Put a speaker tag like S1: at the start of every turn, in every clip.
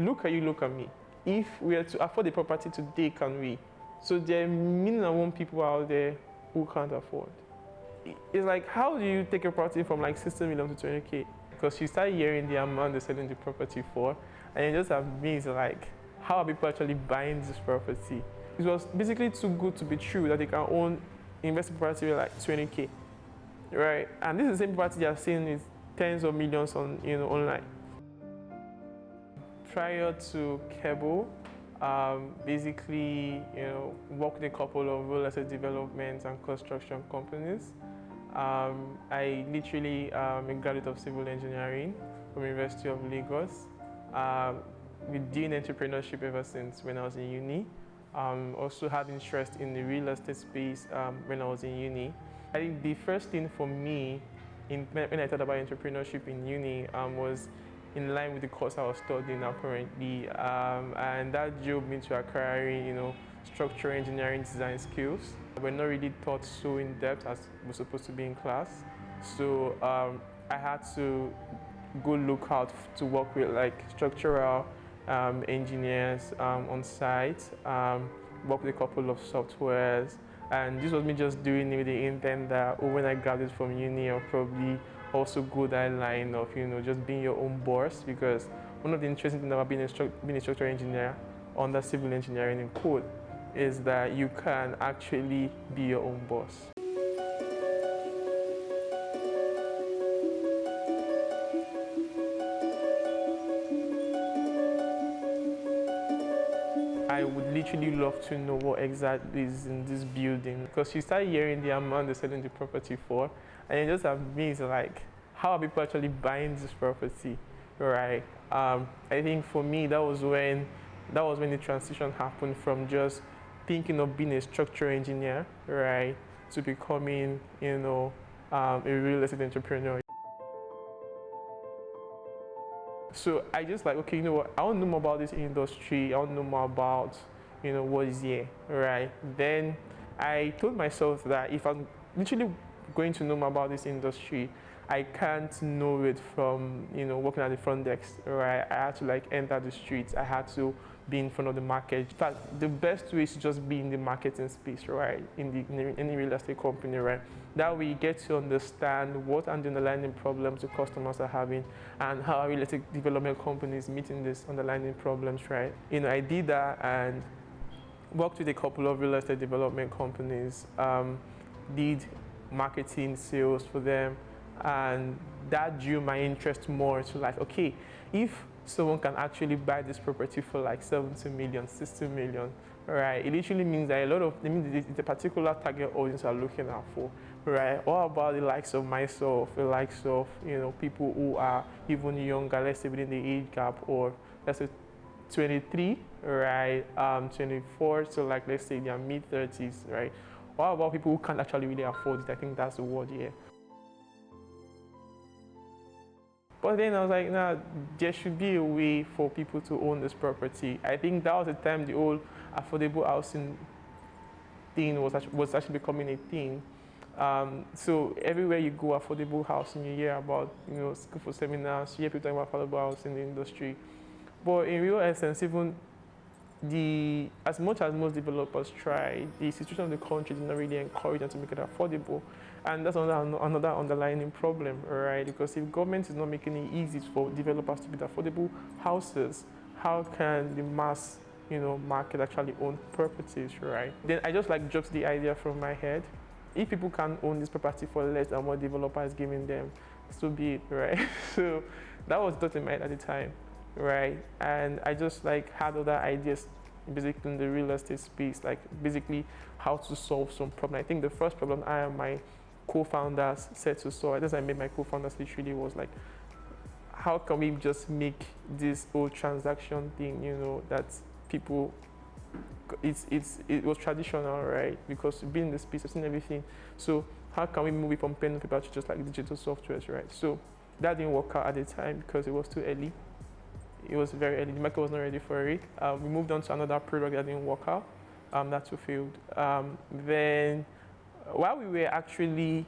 S1: look at you, look at me. If we are to afford the property today, can we? So there are minimum people out there who can't afford. It's like, how do you take a property from like 60 million to 20K? Because you start hearing the amount they're selling the property for, and you just amazed like, how are people actually buying this property? It was basically too good to be true that they can own investment property with like 20K, right? And this is the same property they are seeing is tens of millions on online. Prior to Keble, basically worked with a couple of real estate development and construction companies. I literally am a graduate of civil engineering from University of Lagos. Been doing entrepreneurship ever since when I was in uni. Also had interest in the real estate space when I was in uni. I think the first thing for me when I thought about entrepreneurship in uni was in line with the course I was studying apparently, and that drove me to acquiring structural engineering design skills. We're not really taught so in depth as we're supposed to be in class, so I had to go look out to work with like structural engineers on site, work with a couple of softwares, and this was me just doing it with the intent that when I graduated from uni I'll probably also go that line of just being your own boss, because one of the interesting things about being a structural engineer under civil engineering in code is that you can actually be your own boss. I would literally love to know what exactly is in this building, because you start hearing the amount they're selling the property for, and it just amazed like, how are people actually buying this property, right? I think for me that was when the transition happened from just thinking of being a structural engineer, right, to becoming a real estate entrepreneur. So I just like, okay, what, I want to know more about this industry, I want to know more about what is here, right? Then I told myself that if I'm literally going to know more about this industry, I can't know it from working at the front desk, right? I had to like enter the streets, I had to be in front of the market. In fact, the best way is to just be in the marketing space, right? In any real estate company, right? That way you get to understand what are the underlying problems the customers are having and how are real estate development companies meeting these underlying problems, right? I did that and worked with a couple of real estate development companies, did marketing, sales for them, and that drew my interest more to like, okay, if someone can actually buy this property for like 70 million, 60 million, right? It literally means that it's a particular target audience are looking out for, right? What about the likes of myself, the likes of people who are even younger, let's say within the age gap, or let's say 23, right? 24, so like let's say their mid-30s, right? What about people who can't actually really afford it? I think that's the word here. But then I was like, nah, there should be a way for people to own this property. I think that was the time the whole affordable housing thing was actually becoming a thing. So everywhere you go, affordable housing, you hear about, school for seminars, you hear people talking about affordable housing in the industry. But in real essence, even as much as most developers try, the situation of the country did not really encourage them to make it affordable. And that's another underlying problem, right? Because if government is not making it easy for developers to build affordable houses, how can the mass market actually own properties, right? Then I just like dropped the idea from my head. If people can own this property for less than what developer is giving them, so be it, right? So that was thought in my head at the time, right? And I just like had other ideas basically in the real estate space, like basically how to solve some problem. I think the first problem I and my co-founders set to solve, as I made my co-founders literally, was like, how can we just make this whole transaction thing, that people, it was traditional, right? Because being in the space, I've seen everything. So how can we move it from pen and paper to just like digital softwares, right? So that didn't work out at the time because it was too early. It was very early. The market was not ready for it. We moved on to another product that didn't work out. That too failed. Then, while we were actually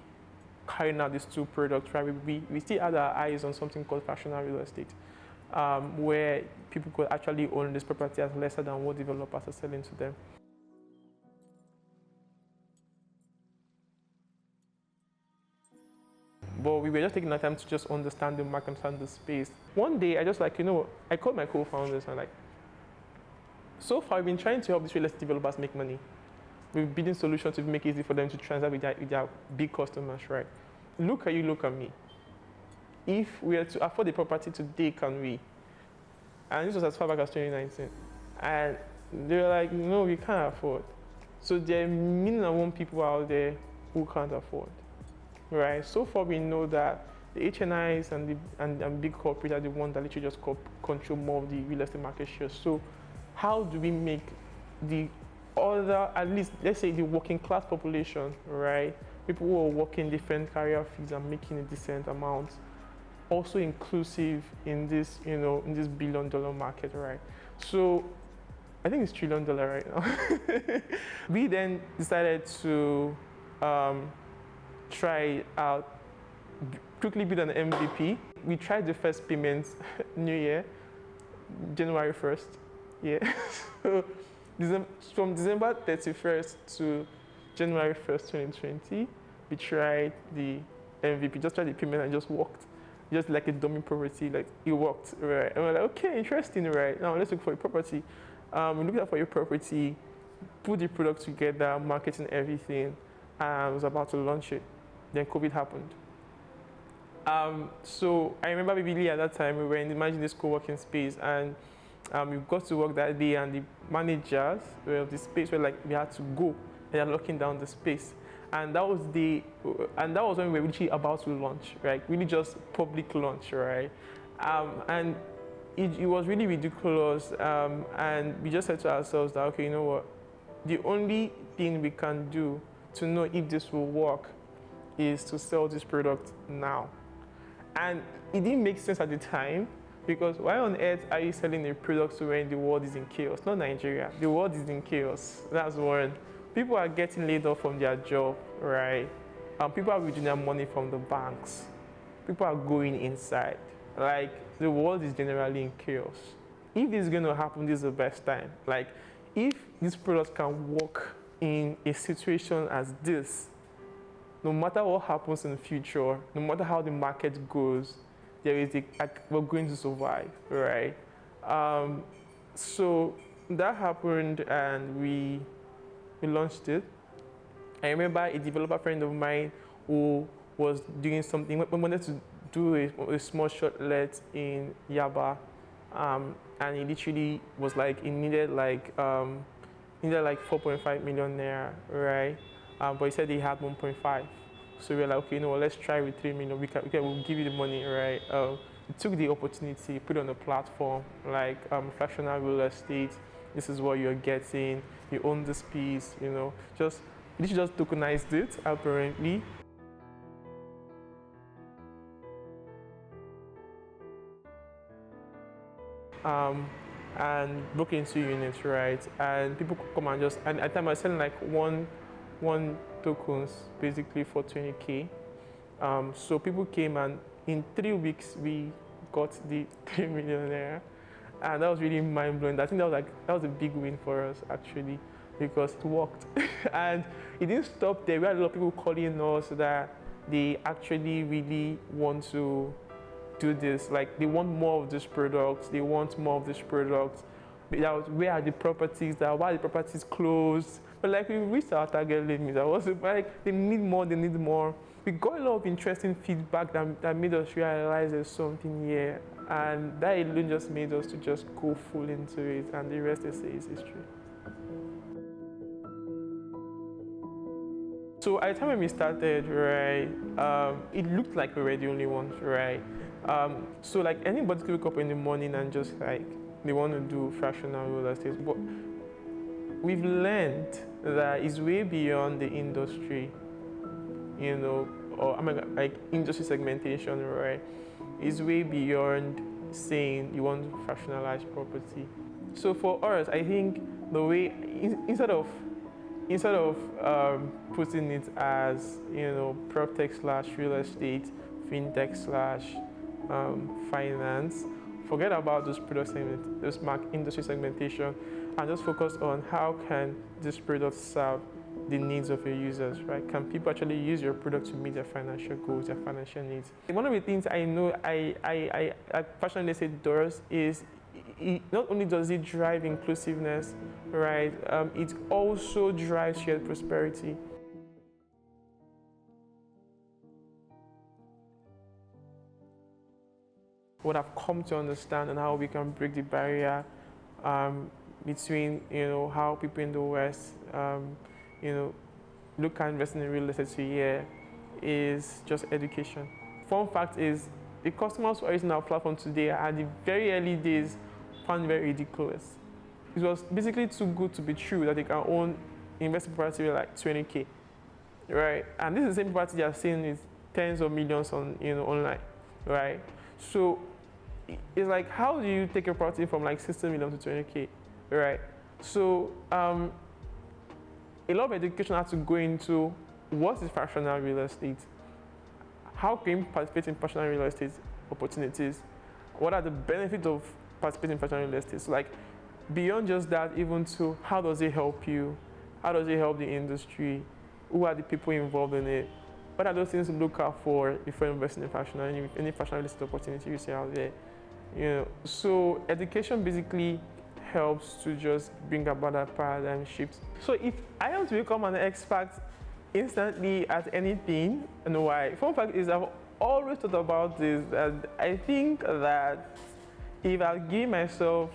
S1: carrying out these two products, right, we still had our eyes on something called fractional real estate. where people could actually own this property at lesser than what developers are selling to them. But we were just taking our time to just understand the market, understand the space. One day, I just like, I called my co-founders and so far we've been trying to help these real estate developers make money. We're building solutions to make it easy for them to transact with their big customers, right? Look at you, look at me. If we are to afford the property today, can we? And this was as far back as 2019. And they were like, no, we can't afford. So there are minimum people out there who can't afford, right? So far we know that the HNIs and big corporates are the ones that literally just control more of the real estate market share. So how do we make the other, at least let's say the working class population, right? People who are working different career fields and making a decent amount, also inclusive in this, in this $1 billion market, right? So I think it's $1 trillion right now. We then decided to try out, quickly build an MVP. We tried the first payment New Year, January 1st. Yeah. So from December 31st to January 1st, 2020, we tried the MVP, just tried the payment and just worked. Just like a dummy property, like it worked, right? And we're like, okay, interesting, right? Now let's look for a property. We looked at for your property, put the product together, marketing everything, and was about to launch it. Then COVID happened. So I remember vividly at that time, we were in the Imagine this co-working space, and we got to work that day, and the managers of the space were like, we had to go. They are locking down the space. And that was when we were really about to launch, right? Really just public launch, right? And it was really ridiculous. And we just said to ourselves that, okay, you know what? The only thing we can do to know if this will work is to sell this product now. And it didn't make sense at the time, because why on earth are you selling a product when the world is in chaos? Not Nigeria, the world is in chaos. That's one. People are getting laid off from their job, right? People are withdrawing their money from the banks. People are going inside. Like, the world is generally in chaos. If this is going to happen, this is the best time. Like, if this product can work in a situation as this, no matter what happens in the future, no matter how the market goes, we're going to survive, right? So that happened, and we launched it. I remember a developer friend of mine who was doing something, we wanted to do a small shortlet in Yaba, and he literally was like, he needed like 4.5 million naira, right? But he said he had 1.5. So we were like, okay, let's try with 3 million. We'll give you the money, right? We took the opportunity, put it on the platform, like Fractional real estate. This is what you're getting. You own this piece, just tokenized it, apparently. And broke into units, right? And people could come and and at the time I was selling like one tokens basically for 20K. So people came, and in 3 weeks we got the 3 million naira. And that was really mind-blowing. I think that was a big win for us, actually, because it worked. And it didn't stop there. We had a lot of people calling us that they actually really want to do this. Like, they want more of this product. They want more of this product. Where are the properties? Why are the properties closed? But like, we reached our target limit. I was like, they need more, they need more. We got a lot of interesting feedback that made us realize there's something here. And that alone just made us to just go full into it, and the rest, they say, is history. So at the time when we started, right, it looked like we were the only ones, right? So like, anybody could wake up in the morning and just like, they want to do fractional real estate. But we've learned that it's way beyond the industry, or like industry segmentation, right? Is way beyond saying you want to fractionalize property. So for us, I think the way, instead of putting it as PropTech / real estate, FinTech / finance, forget about those product segment, those industry segmentation, and just focus on how can this product serve the needs of your users, right? Can people actually use your product to meet their financial goals, their financial needs? One of the things I know I passionately say does is not only does it drive inclusiveness, right? It also drives shared prosperity. What I've come to understand and how we can break the barrier between how people in the West look at investing in real estate here is just education. Fun fact is the customers who are using our platform today at the very early days found it very ridiculous. It was basically too good to be true that they can own investment property like 20K, right? And this is the same property they are seeing is tens of millions on online, right? So it's like, how do you take a property from like 60 million to 20K, right? So a lot of education has to go into what is fractional real estate, how can you participate in fractional real estate opportunities, what are the benefits of participating in fractional real estate. So like beyond just that, even to how does it help you, how does it help the industry, who are the people involved in it, what are those things to look out for before investing in fractional, any fractional real estate opportunity you see out there. So education basically helps to just bring about that paradigm shift. So if I want to become an expert instantly at anything, and why? Fun fact is I've always thought about this, and I think that if I give myself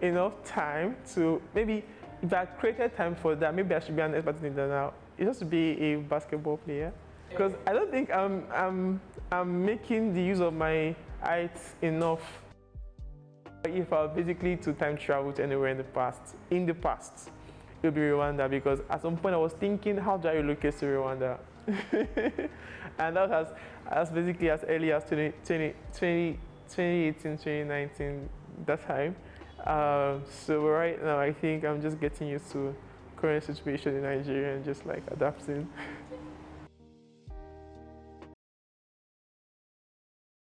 S1: enough time to, maybe if I created time for that, maybe I should be an expert in that now. It has to be a basketball player, because I don't think I'm making the use of my height enough. If I basically to time travel to anywhere in the past, it would be Rwanda, because at some point I was thinking, how do I relocate to Rwanda? And that was as basically as early as 2018, 2019, that time. So right now I think I'm just getting used to current situation in Nigeria and just like adapting.